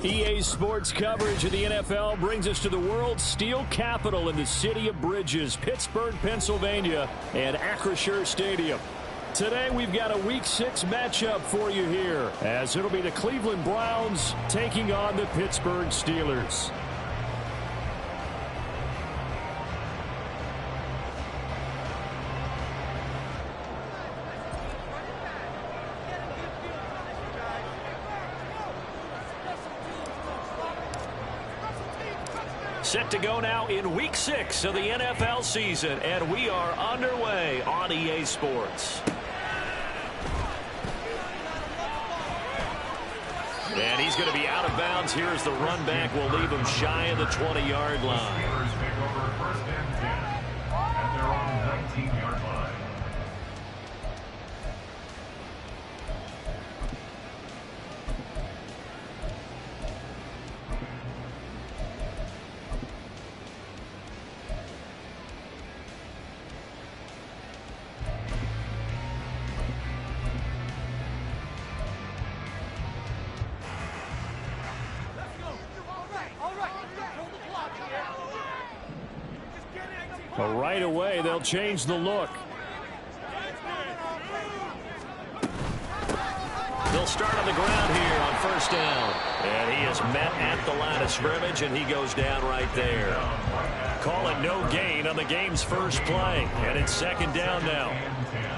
EA Sports coverage of the NFL brings us to the world's steel capital in the city of bridges, Pittsburgh, Pennsylvania, and Acrisure Stadium. Today we've got a Week 6 matchup for you here, as it'll be the Cleveland Browns taking on the Pittsburgh Steelers. Set to go now in Week 6 of the NFL season, and we are underway on EA Sports. And he's going to be out of bounds here as the run back will leave him shy of the 20-yard line. First and 10 at their own 19-yard line. But right away, they'll change the look. They'll start on the ground here on first down. And he is met at the line of scrimmage, and he goes down right there. Call it no gain on the game's first play. And it's second down now.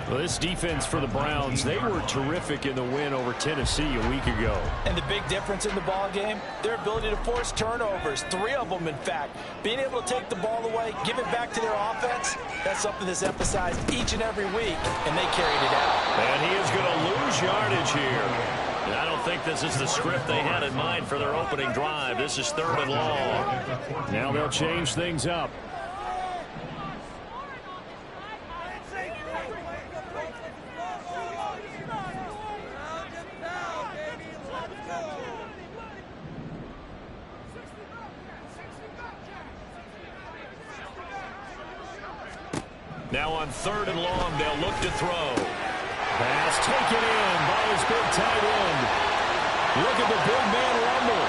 Well, this defense for the Browns, they were terrific in the win over Tennessee a week ago. And the big difference in the ball game, their ability to force turnovers, 3 of them, in fact. Being able to take the ball away, give it back to their offense, that's something that's emphasized each and every week, and they carried it out. And he is going to lose yardage here. And I don't think this is the script they had in mind for their opening drive. This is 3rd and long. Now they'll change things up. Now on 3rd and long, they'll look to throw. Pass taken in by his big tight end. Look at the big man rumble.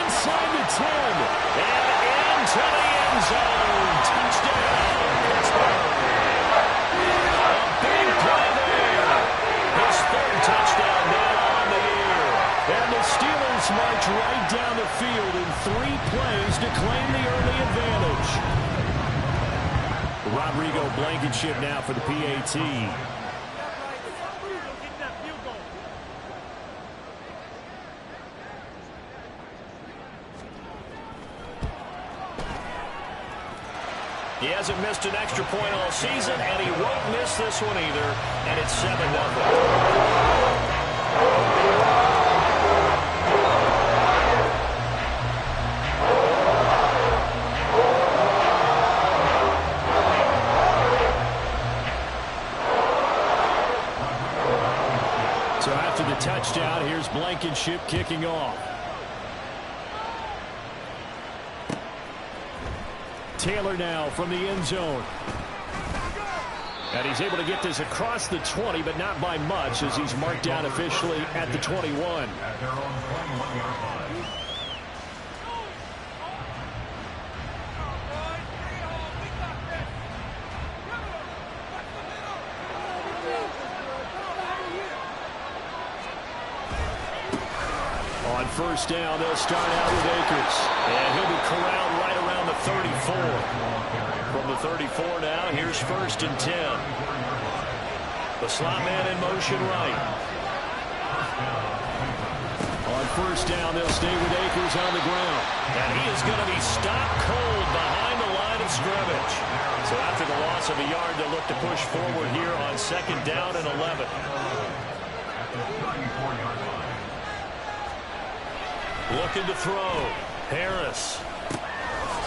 Inside the 10. And into the end zone. Touchdown, Pittsburgh. A big play there. His 3rd touchdown now on the year. And the Steelers march right down the field in 3 plays to claim the early advantage. Rodrigo Blankenship now for the PAT. He hasn't missed an extra point all season, and he won't miss this one either. And it's 7-0. So after the touchdown, here's Blankenship kicking off. Taylor now from the end zone. And he's able to get this across the 20, but not by much, as he's marked down officially at the 21. At their own 21-yard line. On first down, they'll start out with Akers. And he'll be corralled right around the 34. From the 34 now, here's 1st and 10. The slot man in motion right. On first down, they'll stay with Akers on the ground. And he is going to be stopped cold behind the line of scrimmage. So after the loss of a yard, they'll look to push forward here on 2nd down and 11. At the 34-yard line. Looking to throw. Harris.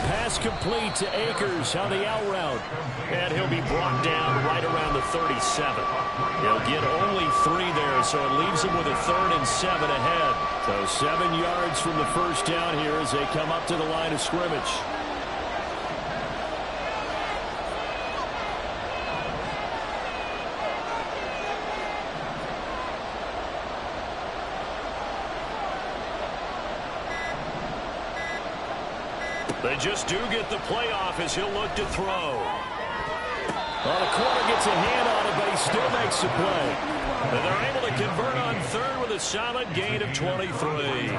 Pass complete to Akers on the out route. And he'll be brought down right around the 37. He'll get only 3 there, so it leaves him with a 3rd and 7 ahead. So 7 yards from the first down here as they come up to the line of scrimmage. They just do get the playoff as he'll look to throw. Well, the corner gets a hand on it, but he still makes the play. And they're able to convert on 3rd with a solid gain of 23.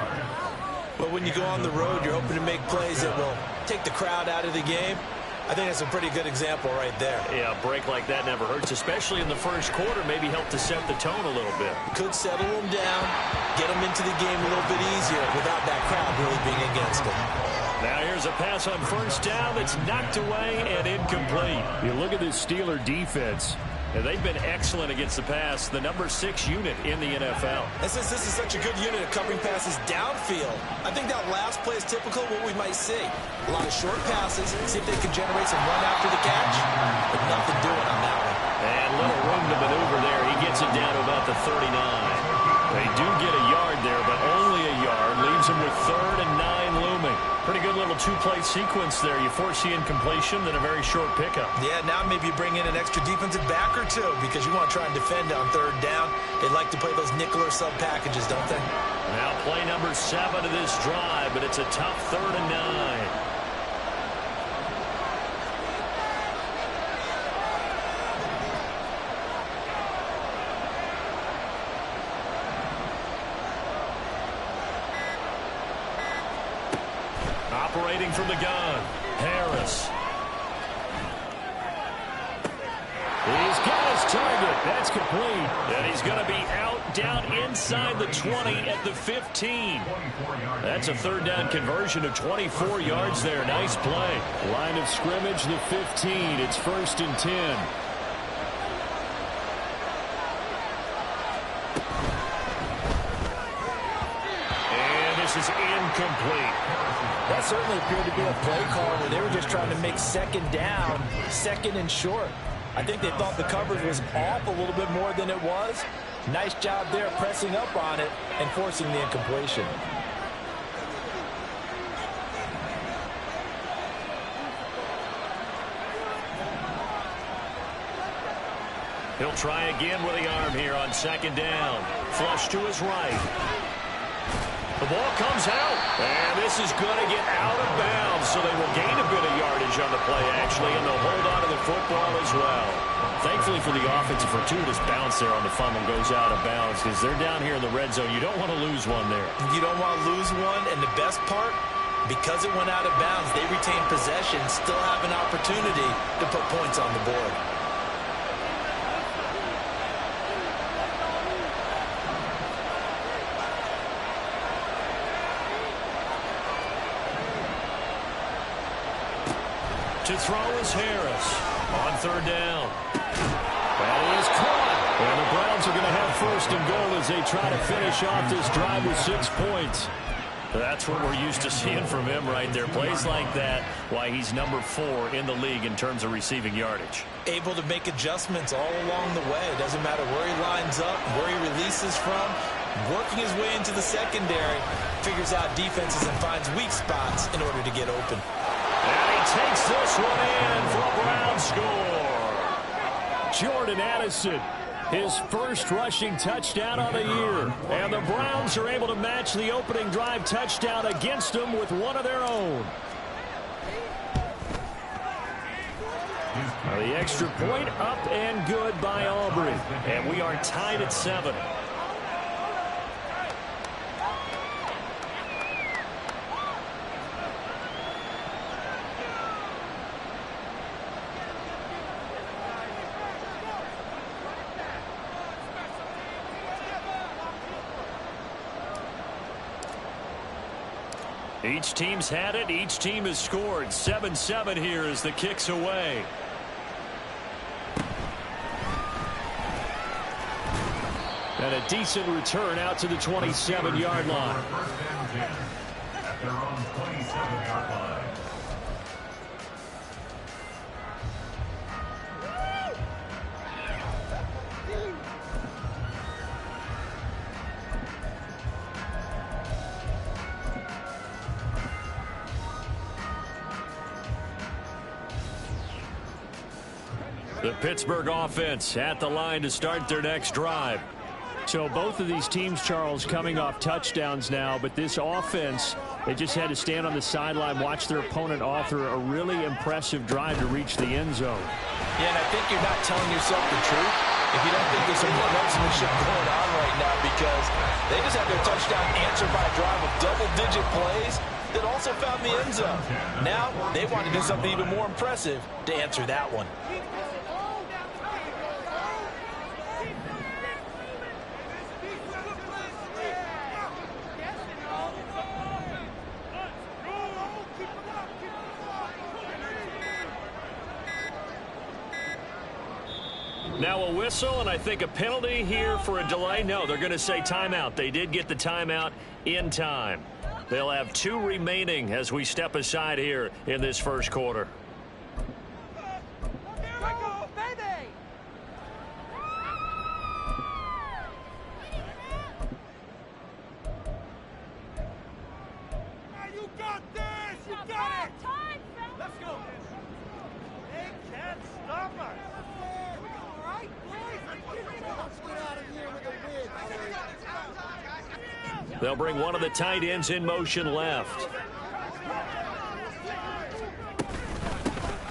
But when you go on the road, you're hoping to make plays that will take the crowd out of the game. I think that's a pretty good example right there. Yeah, a break like that never hurts, especially in the first quarter. Maybe help to set the tone a little bit. Could settle them down, get them into the game a little bit easier without that crowd really being against them. Now here's a pass on first down that's knocked away and incomplete. You look at this Steeler defense, and they've been excellent against the pass, the number 6 unit in the NFL. And since this is such a good unit of covering passes downfield, I think that last play is typical of what we might see. A lot of short passes, see if they can generate some run after the catch, but nothing doing on that one. And little room to maneuver there. He gets it down to about the 39. They do get a yard there, but only a yard. Leaves him with 3rd and 9 looming. Pretty good little 2-play sequence there. You force the incompletion, then a very short pickup. Yeah, now maybe you bring in an extra defensive back or two because you want to try and defend on 3rd down. They like to play those nickel or sub packages, don't they? Now play number 7 of this drive, but it's a tough 3rd and 9. Operating from the gun, Harris. He's got his target. That's complete. And he's going to be out down inside the 20 at the 15. That's a 3rd down conversion of 24 yards there. Nice play. Line of scrimmage, the 15. It's 1st and 10. And this is incomplete. That certainly appeared to be a play call where they were just trying to make 2nd down, 2nd and short. I think they thought the coverage was off a little bit more than it was. Nice job there pressing up on it and forcing the incompletion. He'll try again with the arm here on 2nd down. Flush to his right. The ball comes out, and this is going to get out of bounds, so they will gain a bit of yardage on the play, actually, and they'll hold on to the football as well. Thankfully for the offense, a fortuitous bounce there on the fumble goes out of bounds because they're down here in the red zone. You don't want to lose one there. You don't want to lose one, and the best part, because it went out of bounds, they retain possession, still have an opportunity to put points on the board. To throw is Harris on 3rd down. That is caught. And the Browns are going to have 1st and goal as they try to finish off this drive with 6 points. That's what we're used to seeing from him right there. Plays like that, why he's number 4 in the league in terms of receiving yardage. Able to make adjustments all along the way. It doesn't matter where he lines up, where he releases from. Working his way into the secondary, figures out defenses and finds weak spots in order to get open. And he takes this one in for a Brown score. Jordan Addison, his first rushing touchdown on the year. And the Browns are able to match the opening drive touchdown against them with one of their own. Now the extra point up and good by Aubrey. And we are tied at 7. Each team's had it. Each team has scored. 7-7 here as the kick's away. And a decent return out to the 27-yard line. The Pittsburgh offense at the line to start their next drive. So both of these teams, Charles, coming off touchdowns now, but this offense, they just had to stand on the sideline, watch their opponent author a really impressive drive to reach the end zone. Yeah, and I think you're not telling yourself the truth if you don't think there's some one-upsmanship going on right now, because they just had their touchdown answered by a drive of double-digit plays that also found the end zone. Now they want to do something even more impressive to answer that one. Now a whistle, and I think a penalty here for a delay. No, they're going to say timeout. They did get the timeout in time. They'll have 2 remaining as we step aside here in this first quarter. They'll bring one of the tight ends in motion left.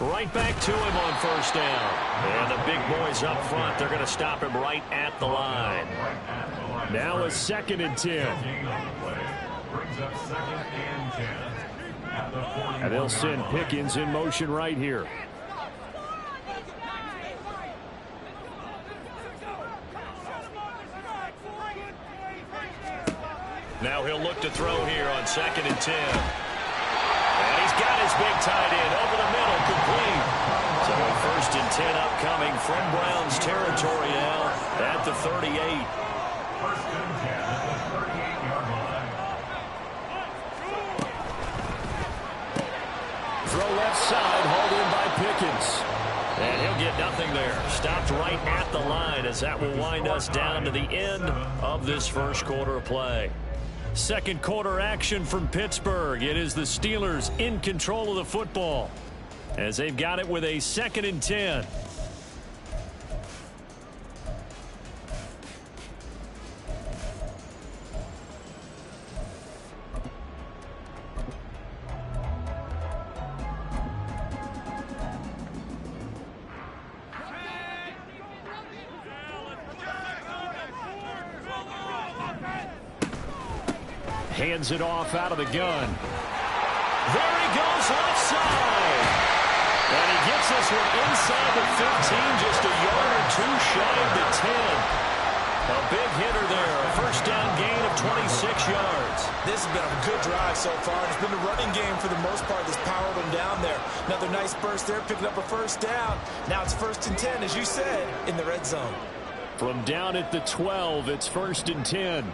Right back to him on first down. And the big boys up front, they're going to stop him right at the line. Now a 2nd and 10. And they'll send Pickens in motion right here. Now he'll look to throw here on 2nd and 10. And he's got his big tight end over the middle, complete. So 1st and 10 upcoming from Browns territory now at the 38. 1st and 10 at the 38-yard line. Throw left side, hauled in by Pickens. And he'll get nothing there. Stopped right at the line as that will wind us down to the end of this first quarter of play. Second quarter action from Pittsburgh. It is the Steelers in control of the football as they've got it with a 2nd and 10. Hands it off out of the gun. There he goes left side. And he gets this one inside the 15, just a yard or 2 shy of the 10. A big hitter there, a first down gain of 26 yards. This has been a good drive so far. It's been a running game for the most part that's powered them down there. Another nice burst there, picking up a first down. Now it's 1st and 10, as you said, in the red zone. From down at the 12, it's 1st and 10.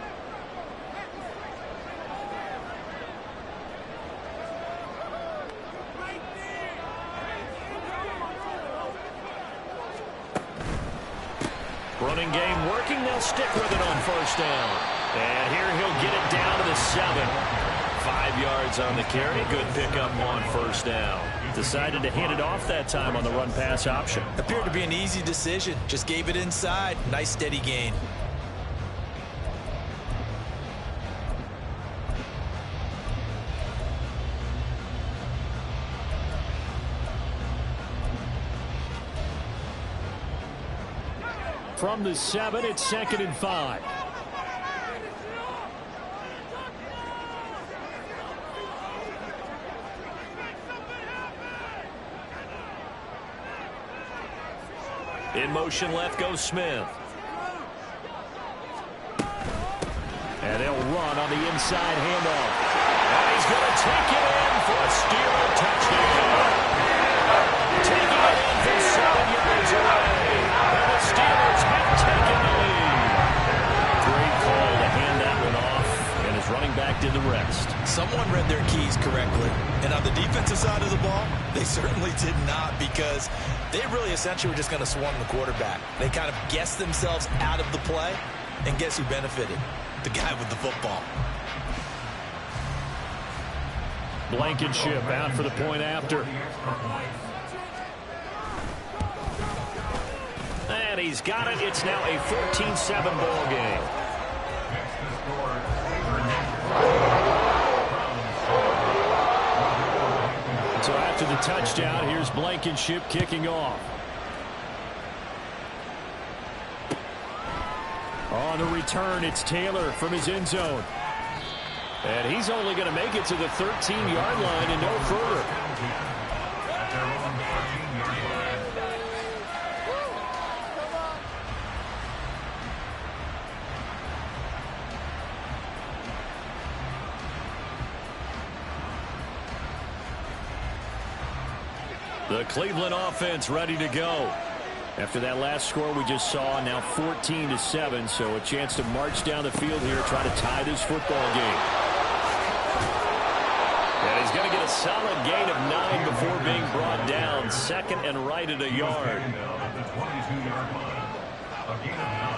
Running game working. They'll stick with it on first down. And here he'll get it down to the 7. 5 yards on the carry. Good pickup on first down. Decided to hand it off that time on the run-pass option. Appeared to be an easy decision. Just gave it inside. Nice steady gain. From the 7, it's 2nd and 5. In motion left goes Smith. And they'll run on the inside handoff. And he's going to take it in for a Steeler touchdown. Taking it in from 7 yards away. And the Steelers have taken the lead. Great call to hand that one off. And his running back did the rest. Someone read their keys correctly. And on the defensive side of the ball, they certainly did not, because they really essentially were just going to swarm the quarterback. They kind of guessed themselves out of the play, and guess who benefited? The guy with the football. Blankenship out for the point after. and he's got it. It's now a 14-7 ball game. So after the touchdown, here's Blankenship kicking off. On the return, it's Taylor from his end zone. And he's only going to make it to the 13-yard line and no further. The Cleveland offense ready to go. After that last score we just saw, now 14-7, so a chance to march down the field here, try to tie this football game. And he's going to get a solid gain of 9 before being brought down. Second and right at a yard.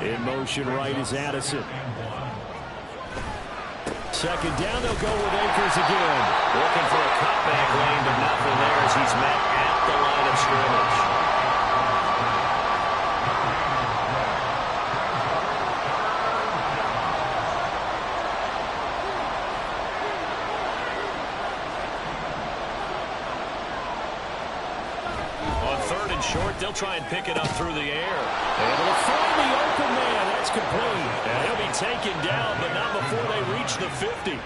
In motion right is Addison. Second down, they'll go with Akers again. Looking for a cutback lane, but nothing there as he's met at the line of scrimmage. Short, they'll try and pick it up through the air. Able to find the open man. That's complete. And he'll be taken down, but not before they reach the 50.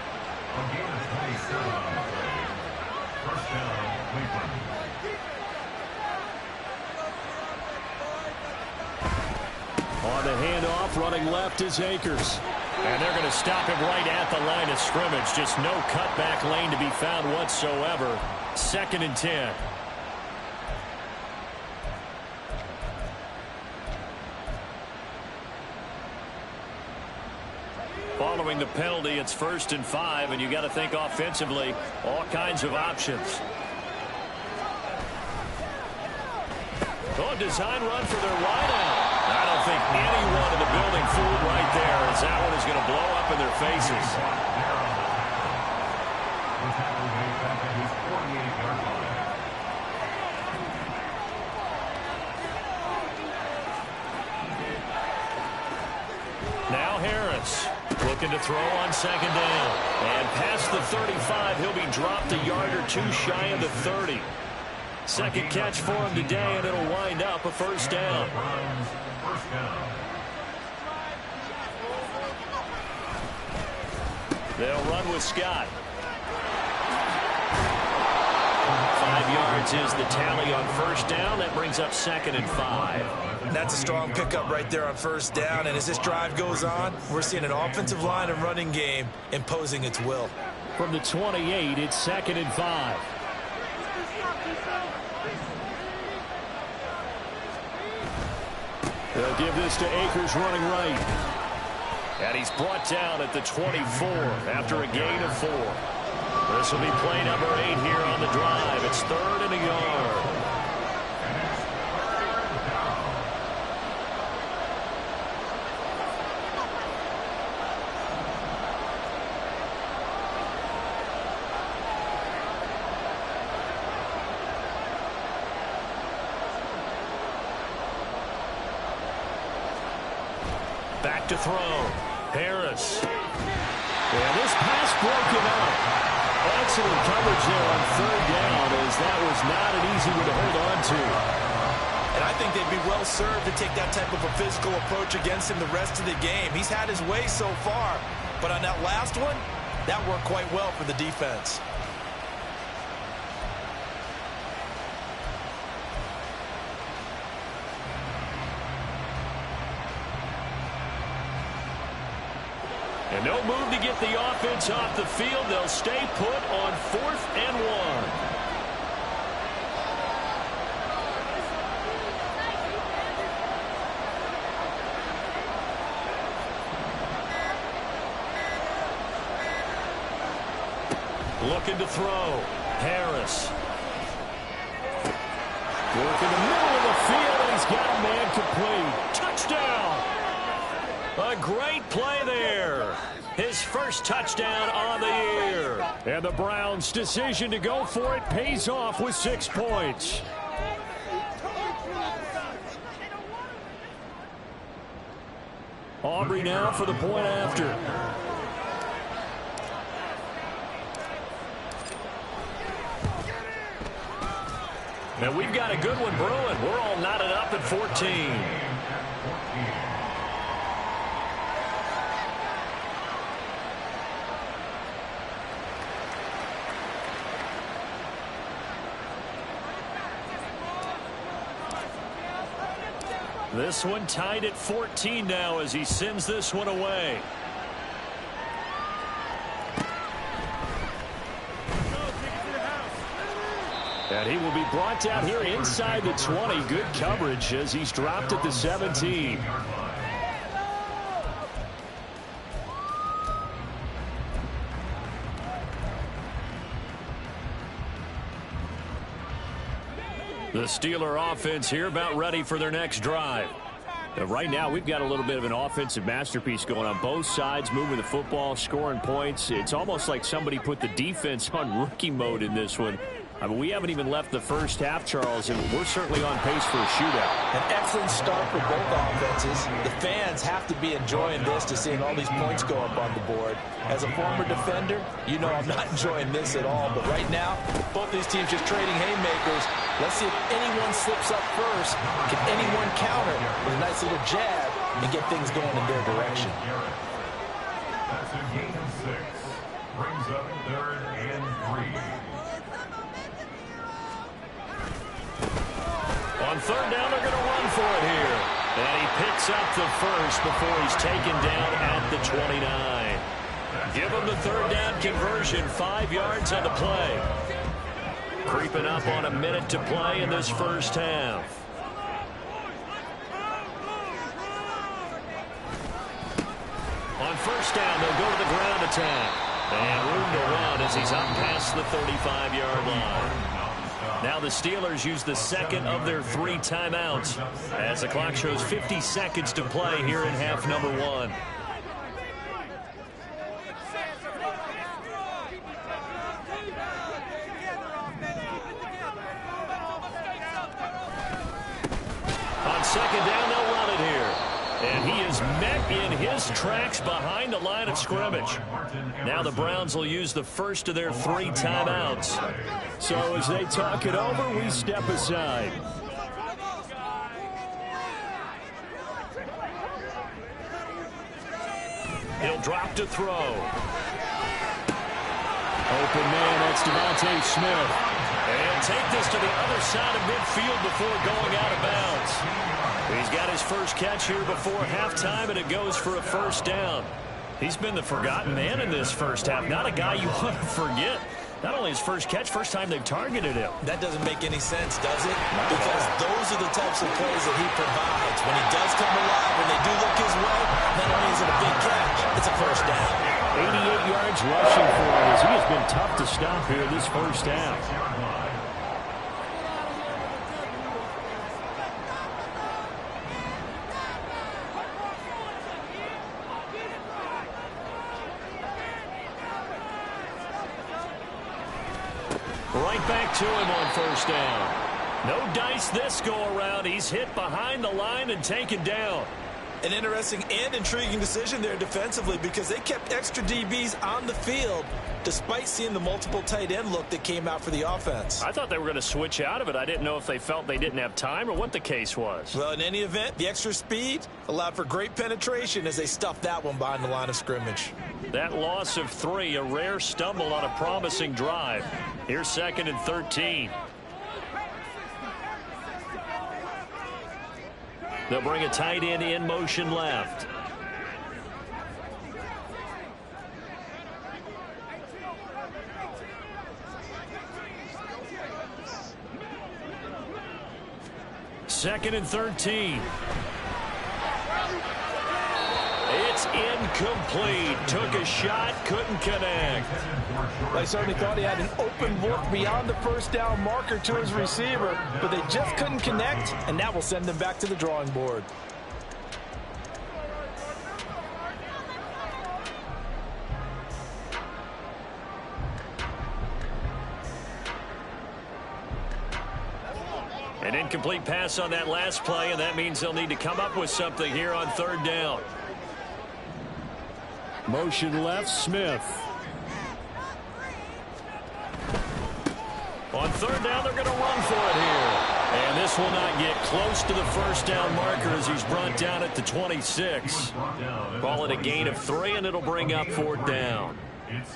On the handoff, running left is Akers. And they're going to stop him right at the line of scrimmage. Just no cutback lane to be found whatsoever. Second and 10. Following the penalty, it's 1st and 5, and you got to think offensively, all kinds of options. Oh, design run for their wideout. I don't think anyone in the building fooled right there, as that one is going to blow up in their faces. Now Harris. Looking to throw on second down. And past the 35, he'll be dropped a yard or two shy of the 30. Second catch for him today, and it'll wind up a first down. They'll run with Scott. 5 yards is the tally on first down. That brings up 2nd and 5. That's a strong pickup right there on first down. And as this drive goes on, we're seeing an offensive line and running game imposing its will. From the 28, it's 2nd and 5. They'll give this to Akers running right. And he's brought down at the 24 after a gain of 4. This will be play number 8 here on the drive. It's 3rd and a yard. Back to throw. Harris. And this pass broken up. Excellent coverage there on 3rd down, as that was not an easy one to hold on to. And I think they'd be well served to take that type of a physical approach against him the rest of the game. He's had his way so far, but on that last one, that worked quite well for the defense. And no move to get the offense off the field. They'll stay put on 4th and 1. Looking to throw. Harris. Work in the middle of the field, and he's got a man complete. Touchdown! A great play there. His first touchdown on the year. And the Browns' decision to go for it pays off with 6 points. Aubrey now for the point after. And we've got a good one brewing. We're all knotted up at 14. This one tied at 14 now as he sends this one away. And he will be brought down here inside the 20. Good coverage as he's dropped at the 17. The Steeler offense here about ready for their next drive. Right now, we've got a little bit of an offensive masterpiece going on both sides, moving the football, scoring points. It's almost like somebody put the defense on rookie mode in this one. I mean, we haven't even left the first half, Charles, and we're certainly on pace for a shootout. An excellent start for both offenses. The fans have to be enjoying this to seeing all these points go up on the board. As a former defender, you know I'm not enjoying this at all. But right now, both these teams just trading haymakers. Let's see if anyone slips up first. Can anyone counter with a nice little jab and get things going in their direction? That's a gain of 6. Brings up 3rd and 3. On 3rd down, they're going to run for it here. And he picks up the first before he's taken down at the 29. Give him the 3rd down conversion, 5 yards on the play. Creeping up on a minute to play in this first half. On 1st down, they'll go to the ground attack. And room to run as he's up past the 35-yard line. Now the Steelers use the 2nd of their 3 timeouts as the clock shows 50 seconds to play here in half number 1. On 2nd down, they'll run it here. And he is met in his tracks behind the line of scrimmage. Now the Browns will use the first of their 3 timeouts. So as they talk it over, we step aside. He'll drop to throw. Open man, that's Devontae Smith. And take this to the other side of midfield before going out of bounds. He's got his first catch here before halftime, and it goes for a 1st down. He's been the forgotten man in this first half. Not a guy you want to forget. Not only his first catch, first time they've targeted him. That doesn't make any sense, does it? Because those are the types of plays that he provides. When he does come alive, when they do look his way, not only is it a big catch, it's a 1st down. 88 yards rushing for him as he has been tough to stop here this first half. Right back to him on 1st down. No dice this go around. He's hit behind the line and taken down. An interesting and intriguing decision there defensively because they kept extra DBs on the field despite seeing the multiple tight end look that came out for the offense. I thought they were going to switch out of it. I didn't know if they felt they didn't have time or what the case was. Well, in any event, the extra speed allowed for great penetration as they stuffed that one behind the line of scrimmage. That loss of 3, a rare stumble on a promising drive. Here's 2nd and 13. They'll bring a tight end in motion left. Second and 13. It's incomplete. Took a shot, couldn't connect. I certainly thought he had an open look beyond the 1st down marker to his receiver, but they just couldn't connect, and that will send them back to the drawing board. An incomplete pass on that last play, and that means they'll need to come up with something here on 3rd down. Motion left, Smith. On third down, they're going to run for it here. And this will not get close to the first down marker as he's brought down at the 26. Call it a gain of 3, and it'll bring up fourth down.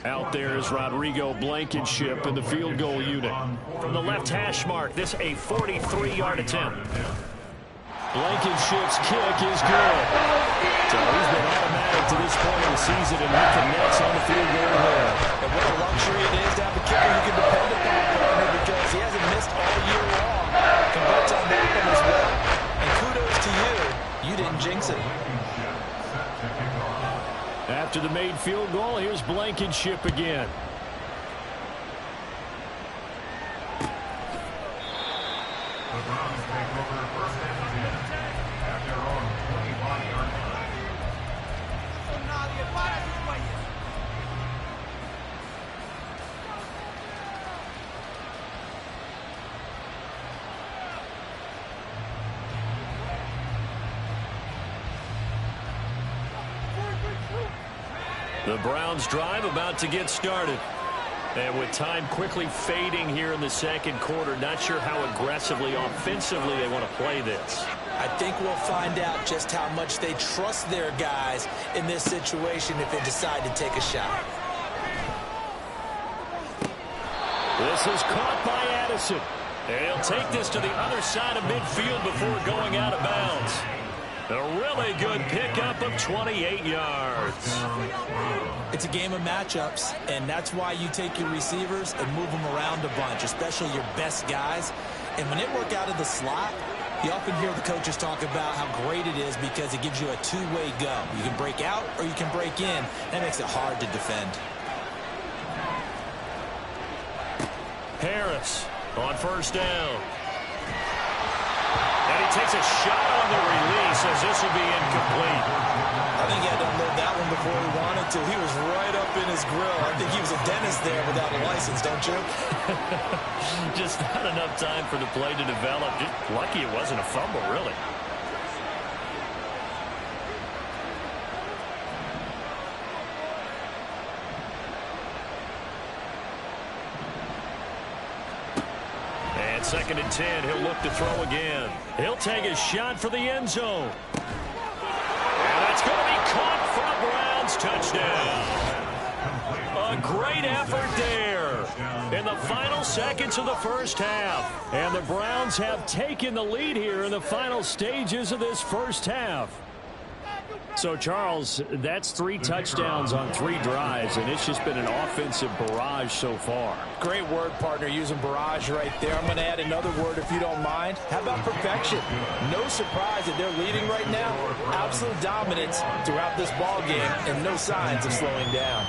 Out there is Rodrigo Blankenship in the field goal unit. From the left hash mark, this a 43-yard attempt. Blankenship's kick is good. So he's been automatic to this point of the season, and he connects on the field goal here. And what a luxury it is to have a kicker you can depend upon, partner, because he hasn't missed all year long. Converts on that one as well. And kudos to you. You didn't jinx it. After the made field goal, here's Blankenship again. The Browns take over first and 10 at their own 21-yard line. The Browns drive about to get started. And with time quickly fading here in the second quarter, not sure how aggressively, offensively they want to play this. I think we'll find out just how much they trust their guys in this situation if they decide to take a shot. This is caught by Addison. And he'll take this to the other side of midfield before going out of bounds. A really good pickup of 28 yards. It's a game of matchups, and that's why you take your receivers and move them around a bunch, especially your best guys. And when they work out of the slot, you often hear the coaches talk about how great it is because it gives you a two-way go. You can break out or you can break in. That makes it hard to defend. Harris on first down. And he takes a shot on the release as this will be incomplete. I think he had to unload that one before he wanted to. He was right up in his grill. I think he was a dentist there without a license, don't you? Just not enough time for the play to develop. Just lucky it wasn't a fumble, really. And second and 10, he'll look to throw again. He'll take a shot for the end zone. And that's going to be caught for a Browns touchdown. A great effort there in the final seconds of the first half. And the Browns have taken the lead here in the final stages of this first half. So, Charles, that's 3 touchdowns on 3 drives, and it's just been an offensive barrage so far. Great word, partner, using barrage right there. I'm going to add another word if you don't mind. How about perfection? No surprise that they're leading right now. Absolute dominance throughout this ball game and no signs of slowing down.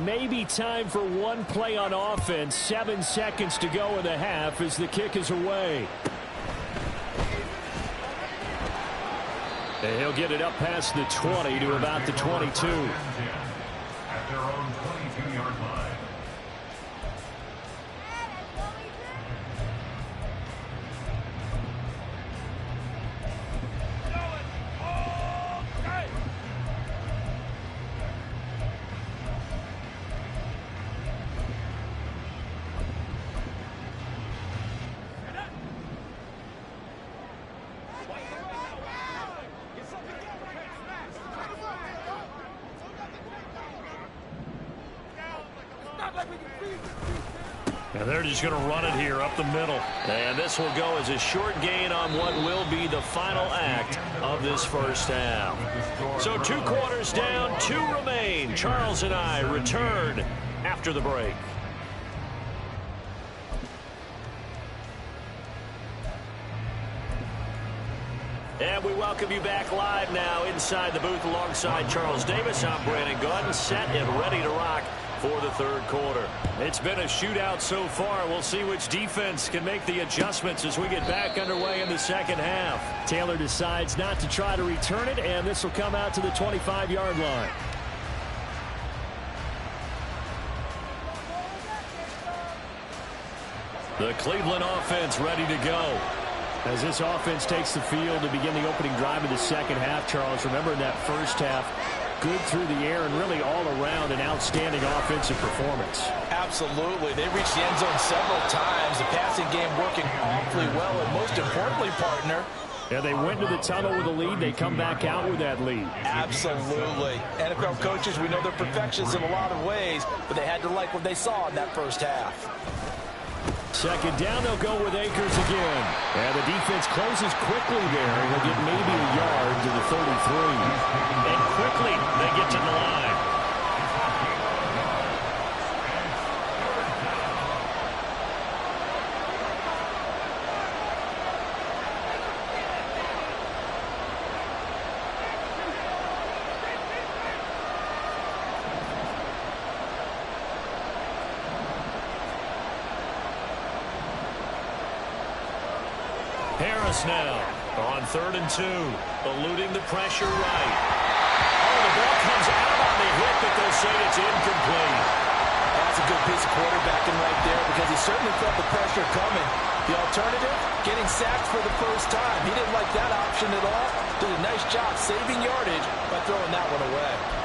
Maybe time for one play on offense. 7 seconds to go in the half as the kick is away. And he'll get it up past the 20 to about the 22. At their own 22-yard line. And they're just going to run it here up the middle. And this will go as a short gain on what will be the final act of this first half. So 2 quarters down, 2 remain. Charles and I return after the break. And we welcome you back live now inside the booth alongside Charles Davis. I'm Brandon Gaudin, set and ready to rock for the third quarter. It's been a shootout so far. We'll see which defense can make the adjustments as we get back underway in the second half. Taylor decides not to try to return it, and this will come out to the 25-yard line. The Cleveland offense ready to go. As this offense takes the field to begin the opening drive of the second half, Charles, remember in that first half, good through the air and really all around an outstanding offensive performance. Absolutely. They reached the end zone several times. The passing game working awfully well, and most importantly, partner, yeah, they went to the tunnel with a lead. They come back out with that lead. Absolutely. NFL coaches, we know they're perfectionists in a lot of ways, but they had to like what they saw in that first half. Second down, they'll go with Akers again. And the defense closes quickly there. He'll get maybe a yard to the 33. And quickly, they get to the line. Harris now on 3rd and 2, eluding the pressure right. Oh, the ball comes out on the hit, but they'll say it's incomplete. That's a good piece of quarterbacking right there because he certainly felt the pressure coming. The alternative, getting sacked for the first time. He didn't like that option at all. Did a nice job saving yardage by throwing that one away.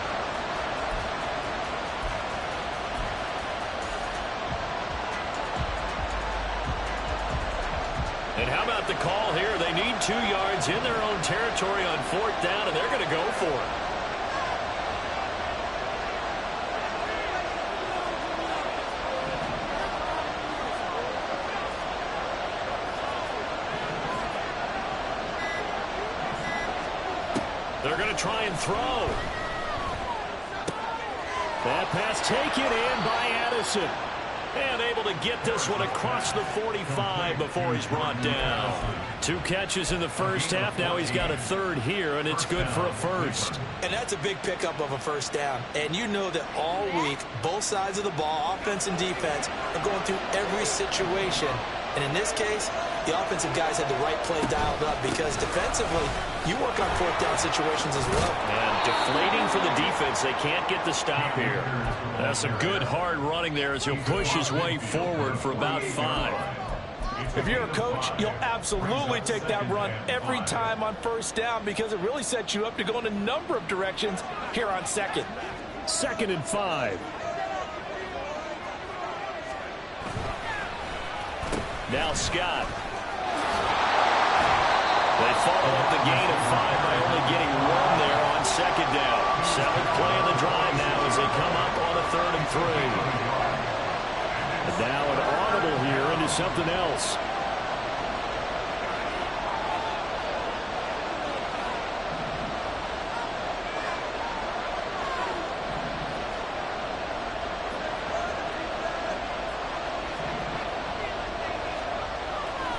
And how about the call here? They need 2 yards in their own territory on 4th down, and they're going to go for it. They're going to try and throw. That pass taken in by Addison. And able to get this one across the 45 before he's brought down. 2 catches in the first half. Now he's got a 3rd here, and it's good for a first. And that's a big pickup of a first down. And you know that all week, both sides of the ball, offense and defense, are going through every situation. And in this case, the offensive guys had the right play dialed up because defensively, you work on 4th down situations as well. And deflating for the defense. They can't get the stop here. That's a good hard running there as he'll push his way forward for about 5. If you're a coach, you'll absolutely take that run every time on first down because it really sets you up to go in a number of directions here on 2nd. 2nd and 5. Now Scott. They follow up the gain of 5 by only getting 1 there on 2nd down. 7th play of the drive now as they come up on a 3rd and 3. And now an audible here into something else.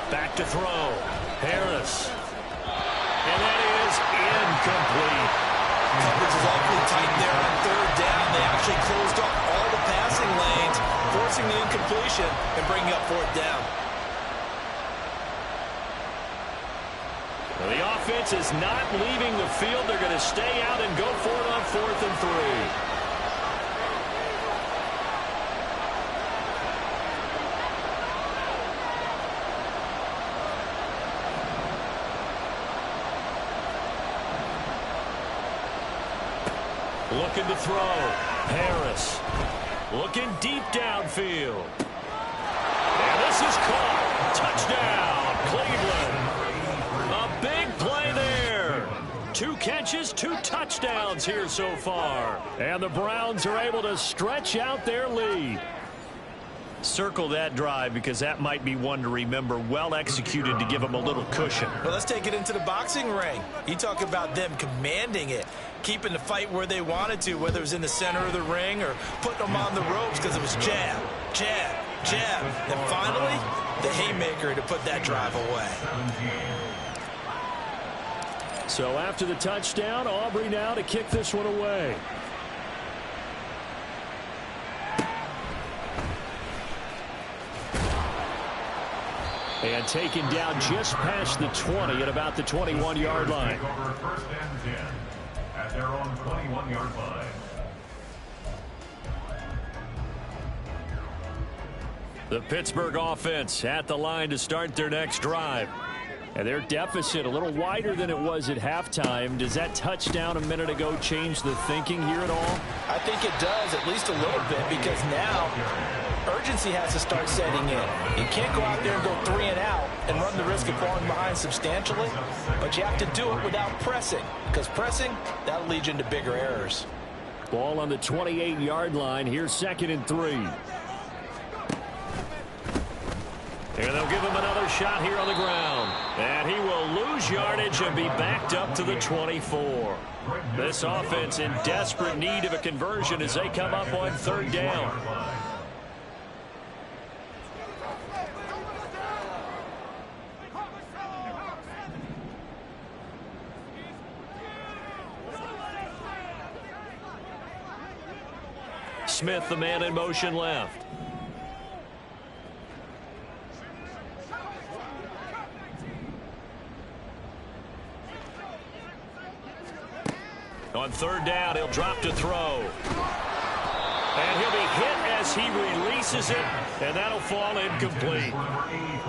Back to throw. Harris. And that is incomplete. Coverage is awfully tight there on 3rd down. They actually closed off all the passing lanes, forcing the incompletion and bringing up 4th down. Well, the offense is not leaving the field. They're going to stay out and go for it on 4th and 3. Looking to throw. Harris. Looking deep downfield. And this is caught. Touchdown, Cleveland. A big play there. 2 catches, 2 touchdowns here so far. And the Browns are able to stretch out their lead. Circle that drive because that might be one to remember. Well executed to give them a little cushion. Well, let's take it into the boxing ring. You talk about them commanding it, keeping the fight where they wanted to, whether it was in the center of the ring or putting them on the ropes because it was jab, jab, jab. And finally, the haymaker to put that drive away. So after the touchdown, Aubrey now to kick this one away. And taken down just past the 20 at about the 21-yard line. Over first and 10 at their own 21-yard line. The Pittsburgh offense at the line to start their next drive. And their deficit a little wider than it was at halftime. Does that touchdown a minute ago change the thinking here at all? I think it does, at least a little bit, because now urgency has to start setting in. You can't go out there and go 3 and out and run the risk of falling behind substantially, but you have to do it without pressing, because pressing, that'll lead you into bigger errors. Ball on the 28-yard line. Here's 2nd and 3. And they'll give him another shot here on the ground. And he will lose yardage and be backed up to the 24. This offense in desperate need of a conversion as they come up on 3rd down. Smith, the man in motion left. On 3rd down, he'll drop to throw. And he'll be hit as he releases it, and that'll fall incomplete.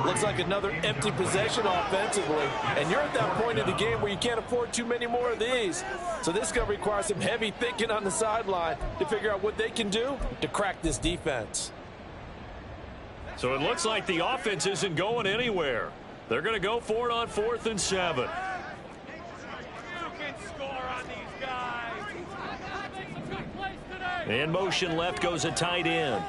Looks like another empty possession offensively, and you're at that point in the game where you can't afford too many more of these. So this is going to require some heavy thinking on the sideline to figure out what they can do to crack this defense. So it looks like the offense isn't going anywhere. They're going to go for it on 4th and 7. In motion left goes a tight end.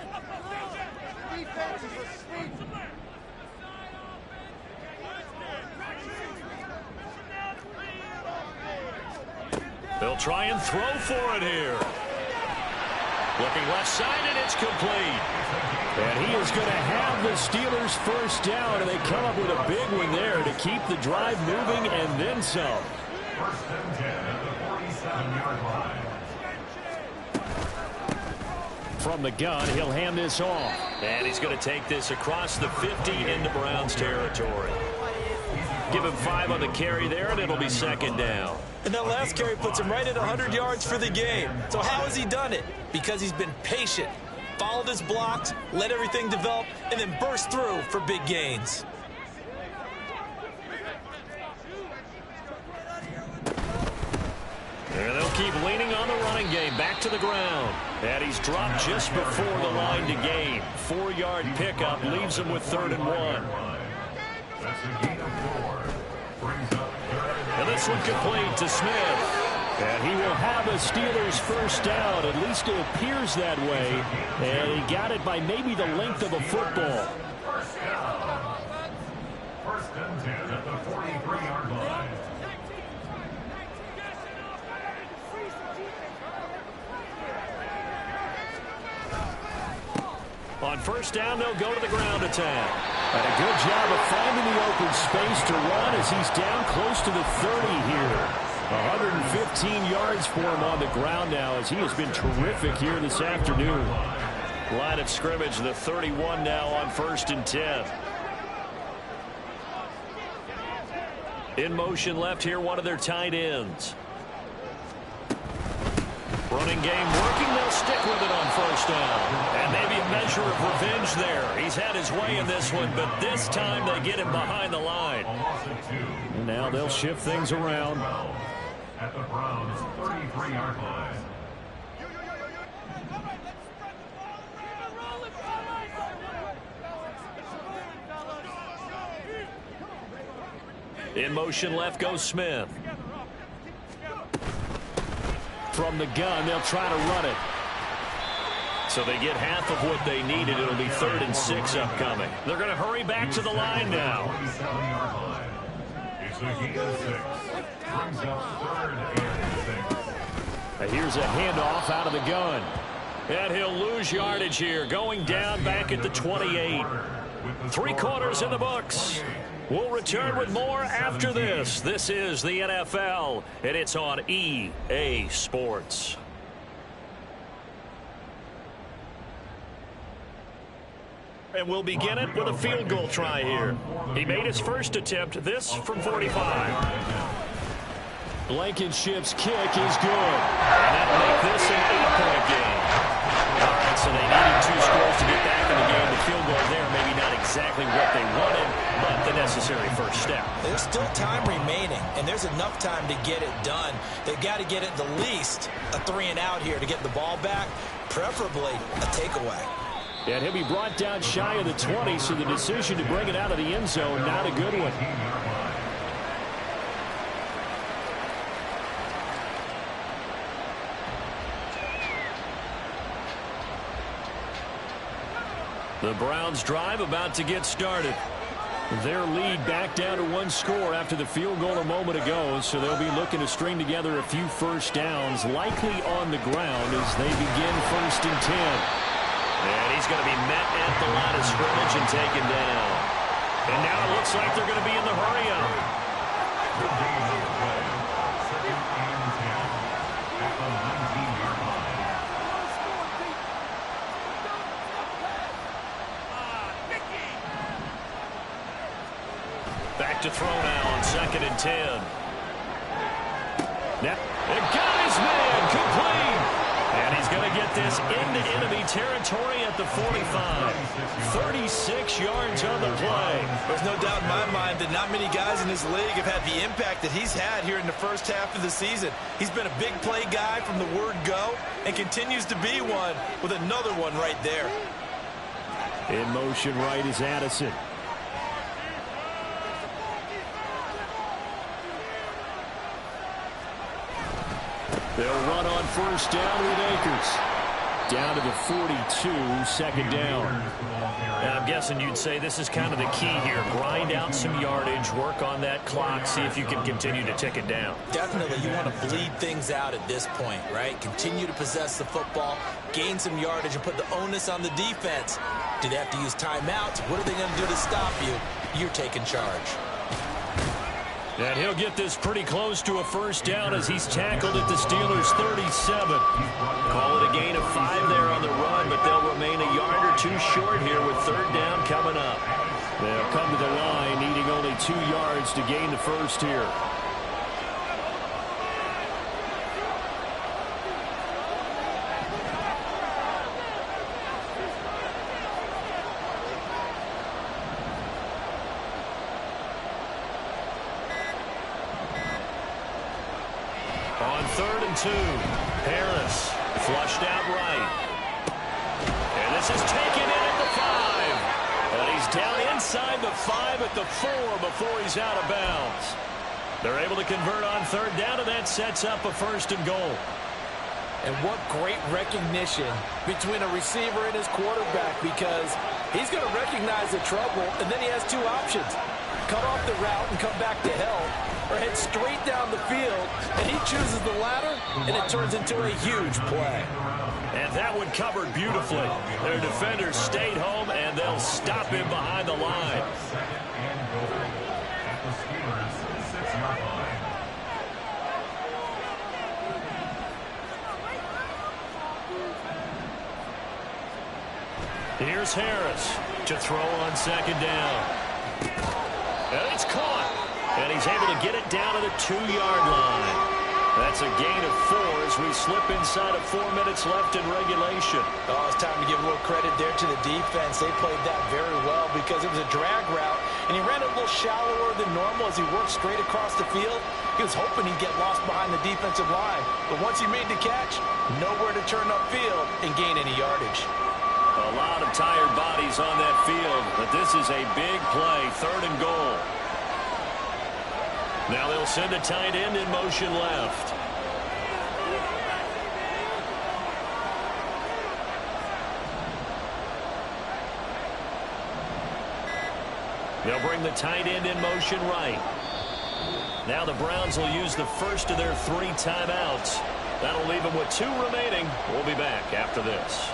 They'll try and throw for it here. Looking left side, and it's complete. And he is going to have the Steelers first down, and they come up with a big one there to keep the drive moving and then some. 1st and 10 at the 47-yard line. From the gun, he'll hand this off. And he's going to take this across the 50 into Browns territory. Give him 5 on the carry there, and it'll be 2nd down. And that last carry puts him right at 100 yards for the game. So how has he done it? Because he's been patient, followed his blocks, let everything develop, and then burst through for big gains. And they'll keep leaning on the running game. Back to the ground. And he's dropped just before the line to gain. 4-yard pickup leaves him with 3rd and 1. That's a gain of 4. Brings up 3rd. And this one complete to Smith. And he will have a Steelers first down. At least it appears that way. And he got it by maybe the length of a football. First down. 1st and 10 at the 43-yard line. On 1st down, they'll go to the ground attack. And a good job of finding the open space to run as he's down close to the 30 here. 115 yards for him on the ground now as he has been terrific here this afternoon. Line of scrimmage, the 31 now on 1st and 10. In motion left here, one of their tight ends. Running game working. They'll stick with it on 1st down. And maybe a measure of revenge there. He's had his way in this one, but this time they get him behind the line. And now they'll shift things around. At the Browns' 33-yard line. In motion left goes Smith. From the gun, they'll try to run it. So they get half of what they needed. It'll be 3rd and 6 upcoming. They're going to hurry back to the line now. 27-yard line. It's a gain of 6. Brings up 3rd and 6. Here's a handoff out of the gun. And he'll lose yardage here, going down back at the 28. 3 quarters in the books. We'll return with more after this. This is the NFL, and it's on EA Sports. And we'll begin it with a field goal try here. He made his first attempt, this from 45. Blankenship's kick is good. And that'll make this an 8-point game. All right, so they needed 2 scores to get back in the game. The field goal there, maybe not exactly what they wanted, but the necessary first step. There's still time remaining, and there's enough time to get it done. They've got to get at the least a 3-and-out here to get the ball back, preferably a takeaway. And he'll be brought down shy of the 20, so the decision to bring it out of the end zone, not a good one. The Browns drive about to get started. Their lead back down to 1 score after the field goal a moment ago, so they'll be looking to string together a few first downs, likely on the ground as they begin 1st and 10. And he's going to be met at the line of scrimmage and taken down. And now it looks like they're going to be in the hurry-up. Back to throw now on 2nd and 10. Now, it got his man complete. And he's going to get this into enemy territory at the 45. 36 yards on the play. There's no doubt in my mind that not many guys in this league have had the impact that he's had here in the first half of the season. He's been a big play guy from the word go and continues to be one with another one right there. In motion right is Addison. They'll run on 1st down with Akers. Down to the 42, 2nd down. And I'm guessing you'd say this is kind of the key here. Grind out some yardage, work on that clock, see if you can continue to tick it down. Definitely, you want to bleed things out at this point, right? Continue to possess the football, gain some yardage, and put the onus on the defense. Do they have to use timeouts? What are they going to do to stop you? You're taking charge. And he'll get this pretty close to a 1st down as he's tackled at the Steelers' 37. Call it a gain of 5 there on the run, but they'll remain a yard or 2 short here with 3rd down coming up. They'll come to the line needing only 2 yards to gain the first here. On 3rd and 2, Harris flushed out right. And this is taken in at the 5. And he's down inside the 5 at the 4 before he's out of bounds. They're able to convert on 3rd down, and that sets up a 1st and goal. And what great recognition between a receiver and his quarterback, because he's going to recognize the trouble, and then he has 2 options. Cut off the route and come back to help, or head straight down the field, and he chooses the latter, and it turns into a huge play. And that one covered beautifully. Their defenders stayed home, and they'll stop him behind the line. Here's Harris to throw on 2nd down. And it's caught. And he's able to get it down to the 2-yard line. That's a gain of 4 as we slip inside of 4 minutes left in regulation. Oh, it's time to give a little credit there to the defense. They played that very well because it was a drag route, and he ran a little shallower than normal as he worked straight across the field. He was hoping he'd get lost behind the defensive line. But once he made the catch, nowhere to turn upfield and gain any yardage. A lot of tired bodies on that field, but this is a big play, 3rd and goal. Now they'll send the tight end in motion left. They'll bring the tight end in motion right. Now the Browns will use the first of their 3 timeouts. That'll leave them with 2 remaining. We'll be back after this.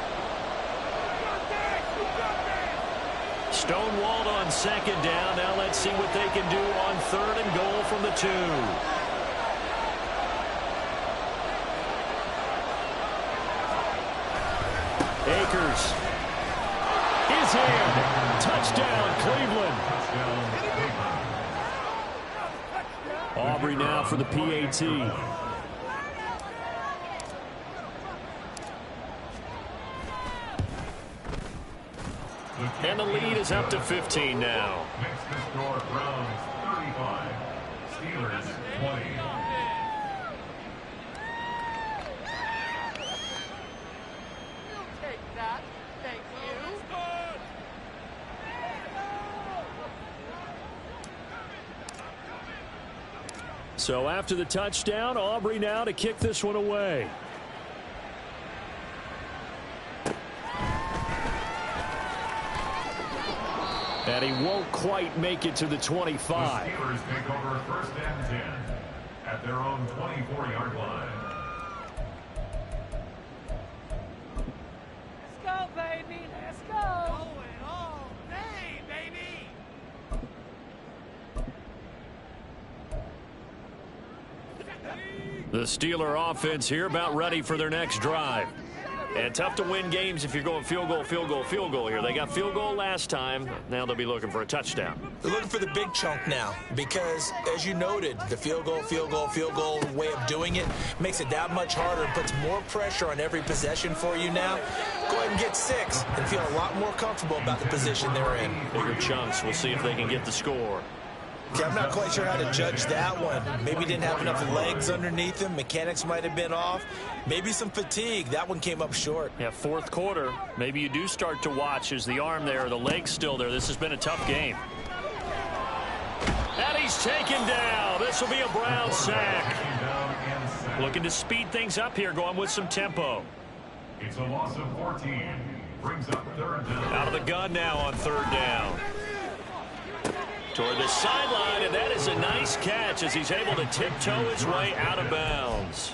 Stonewalled on 2nd down. Now let's see what they can do on 3rd and goal from the 2. Akers is is in. Touchdown, Cleveland. Aubrey now for the PAT. And the lead is up to 15 now. Makes the score Browns 35, Steelers 20. Take that. Thank you. So after the touchdown, Aubrey now to kick this one away. And he won't quite make it to the 25. The Steelers take over 1st and 10 at their own 24-yard line. Let's go, baby. Let's go. Going all day, baby. The Steeler offense here about ready for their next drive. And tough to win games if you're going field goal, field goal, field goal here. They got field goal last time. Now they'll be looking for a touchdown. They're looking for the big chunk now because, as you noted, the field goal way of doing it makes it that much harder and puts more pressure on every possession for you now. Go ahead and get 6 and feel a lot more comfortable about the position they're in. Bigger chunks. We'll see if they can get the score. Okay, I'm not quite sure how to judge that one. Maybe didn't have enough legs underneath him. Mechanics might have been off. Maybe some fatigue. That one came up short. Yeah, 4th quarter. Maybe you do start to watch. Is the arm there or the leg's still there? This has been a tough game. And he's taken down. This will be a Brown sack. Looking to speed things up here, going with some tempo. It's a loss of 14. Brings up 3rd down. Out of the gun now on 3rd down. Toward the sideline, and that is a nice catch as he's able to tiptoe his way out of bounds.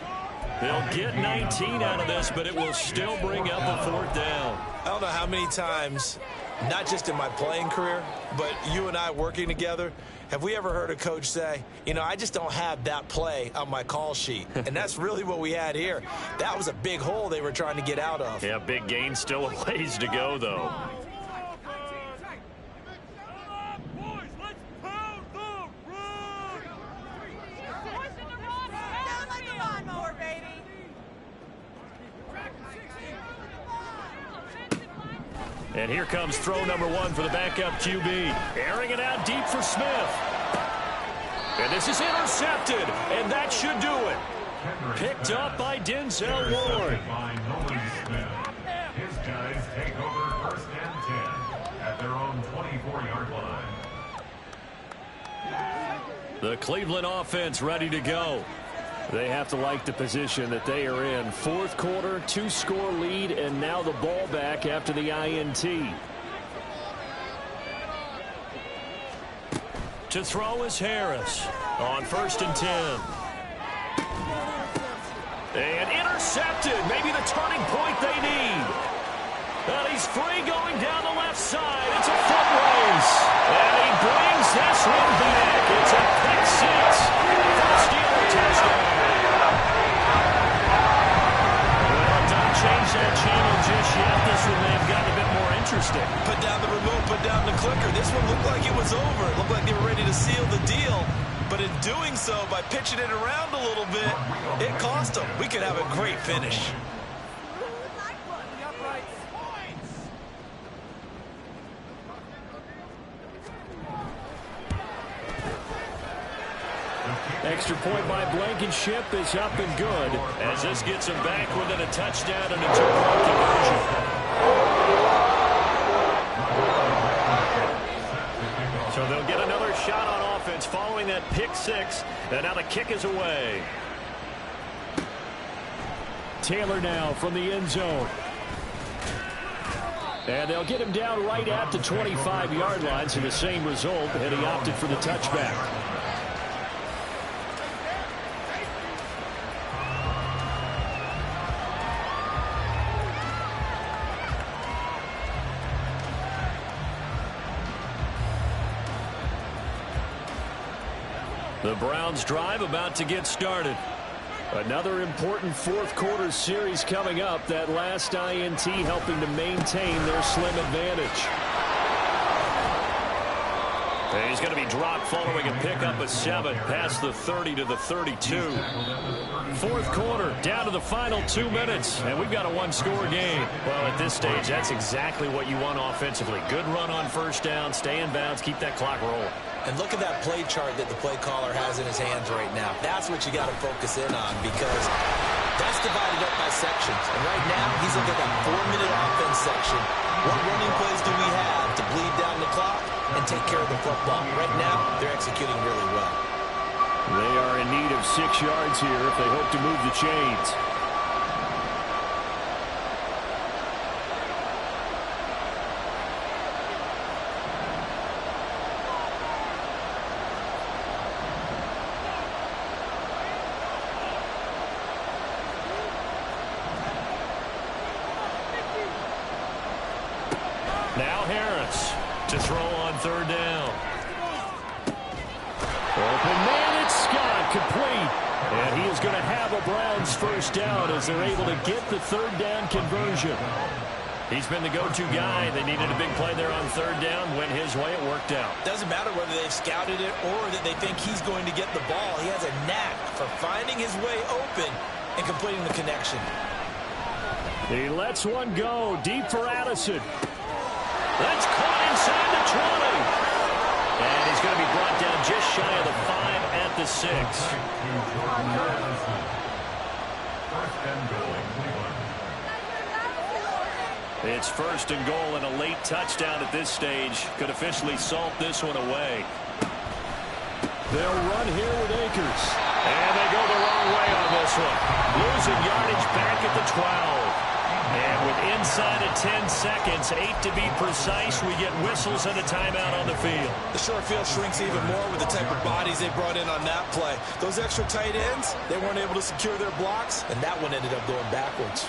They'll get 19 out of this, but it will still bring up a 4th down. I don't know how many times, not just in my playing career, but you and I working together, have we ever heard a coach say, you know, I just don't have that play on my call sheet. And that's really what we had here. That was a big hole they were trying to get out of. Yeah, big gain, still a ways to go, though. And here comes throw number 1 for the backup QB. Airing it out deep for Smith. And this is intercepted, and that should do it. Picked up by Denzel Ward. His guys take over 1st and 10 at their own 24-yard line. The Cleveland offense ready to go. They have to like the position that they are in. 4th quarter, 2-score lead, and now the ball back after the INT. To throw is Harris on 1st and 10. And intercepted. Maybe the turning point they need. And he's free going down the left side. It's a foot race. And he brings this one back. It's a pick 6 for the Steelers touchdown. Change that channel just yet. This one may have gotten a bit more interesting. Put down the remote, put down the clicker. This one looked like it was over. It looked like they were ready to seal the deal. But in doing so, by pitching it around a little bit, it cost them. We could have a great finish. Extra point by Blankenship is up and good as this gets him back within a touchdown and a 2-point conversion. So they'll get another shot on offense following that pick 6, and now the kick is away. Taylor now from the end zone. And they'll get him down right at the 25-yard line, so the same result, and he opted for the touchback. The Browns drive about to get started. Another important fourth-quarter series coming up. That last INT helping to maintain their slim advantage. And he's going to be dropped following a pickup of 7 past the 30 to the 32. Fourth quarter, down to the final 2 minutes, and we've got a one-score game. Well, at this stage, that's exactly what you want offensively. Good run on first down, stay in bounds, keep that clock rolling. And look at that play chart that the play caller has in his hands right now. That's what you got to focus in on, because that's divided up by sections. And right now, he's looking at that 4-minute offense section. What running plays do we have to bleed down the clock and take care of the football? Right now, they're executing really well. They are in need of 6 yards here if they hope to move the chains. Now Harris to throw on third down. Open man, it's Scott, complete. And he is going to have a Browns first down as they're able to get the third down conversion. He's been the go-to guy. They needed a big play there on third down. Went his way, it worked out. Doesn't matter whether they've scouted it or that they think he's going to get the ball. He has a knack for finding his way open and completing the connection. He lets one go deep for Addison. That's caught inside the 20. And he's going to be brought down just shy of the 5 at the 6. It's first and goal and a late touchdown at this stage. Could officially salt this one away. They'll run here with Akers. And they go the wrong way on this one. Losing yardage back at the 12. And with inside of 10 seconds, 8 to be precise, we get whistles and a timeout on the field. The short field shrinks even more with the type of bodies they brought in on that play. Those extra tight ends, they weren't able to secure their blocks, and that one ended up going backwards.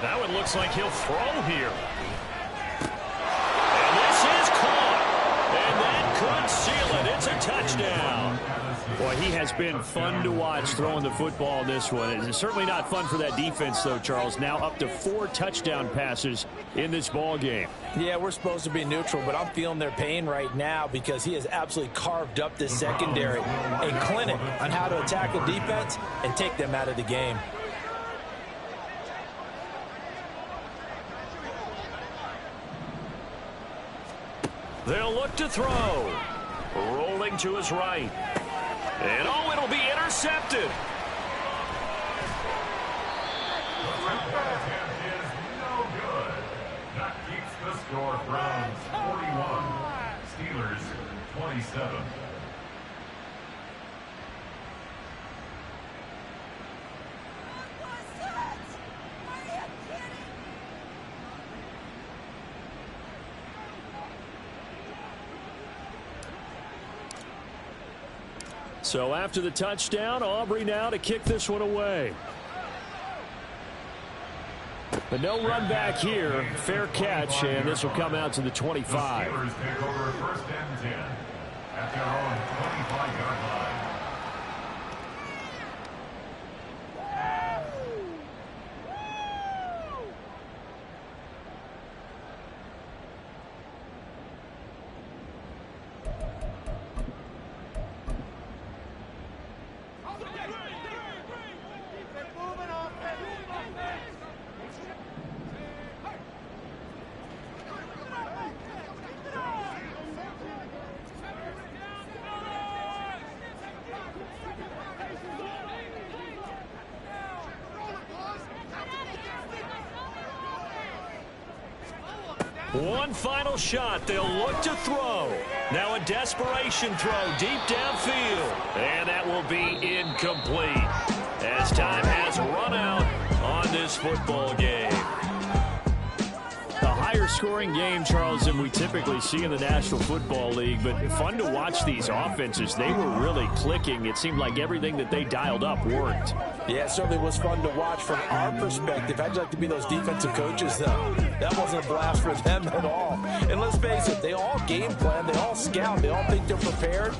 That one looks like he'll throw here. And this is caught. And that could seal it. It's a touchdown. Boy, he has been fun to watch throwing the football in this one. It's certainly not fun for that defense, though, Charles. Now up to 4 touchdown passes in this ball game. Yeah, we're supposed to be neutral, but I'm feeling their pain right now because he has absolutely carved up this secondary. A clinic on how to attack a defense and take them out of the game. They'll look to throw. Rolling to his right. And oh, it'll be intercepted. Is no good. That keeps the score. Browns 41, Steelers 27. So after the touchdown, Aubrey now to kick this one away. But no run back here. Fair catch, and this will come out to the 25. The Steelers take over first and 10 at their own 25-yard line. One final shot. They'll look to throw. Now a desperation throw deep downfield. And that will be incomplete as time has run out on this football game. A higher score. scoring game, Charles, than we typically see in the National Football League, but fun to watch these offenses. They were really clicking. It seemed like everything that they dialed up worked. Yeah, it certainly was fun to watch from our perspective. I'd like to be those defensive coaches, though. That wasn't a blast for them at all. And let's face it, they all game plan, they all scout, they all think they're prepared,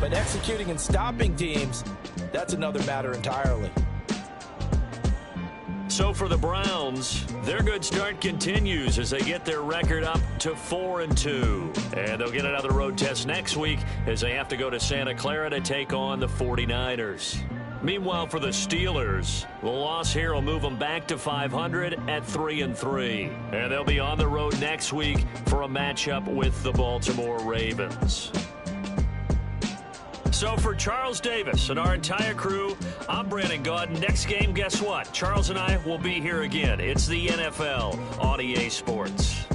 but executing and stopping teams, that's another matter entirely. So for the Browns, their good start continues as they get their record up to 4-2. And they'll get another road test next week as they have to go to Santa Clara to take on the 49ers. Meanwhile, for the Steelers, the loss here will move them back to 500 at 3-3. And they'll be on the road next week for a matchup with the Baltimore Ravens. So for Charles Davis and our entire crew, I'm Brandon Gaudin. Next game, guess what? Charles and I will be here again. It's the NFL on EA Sports.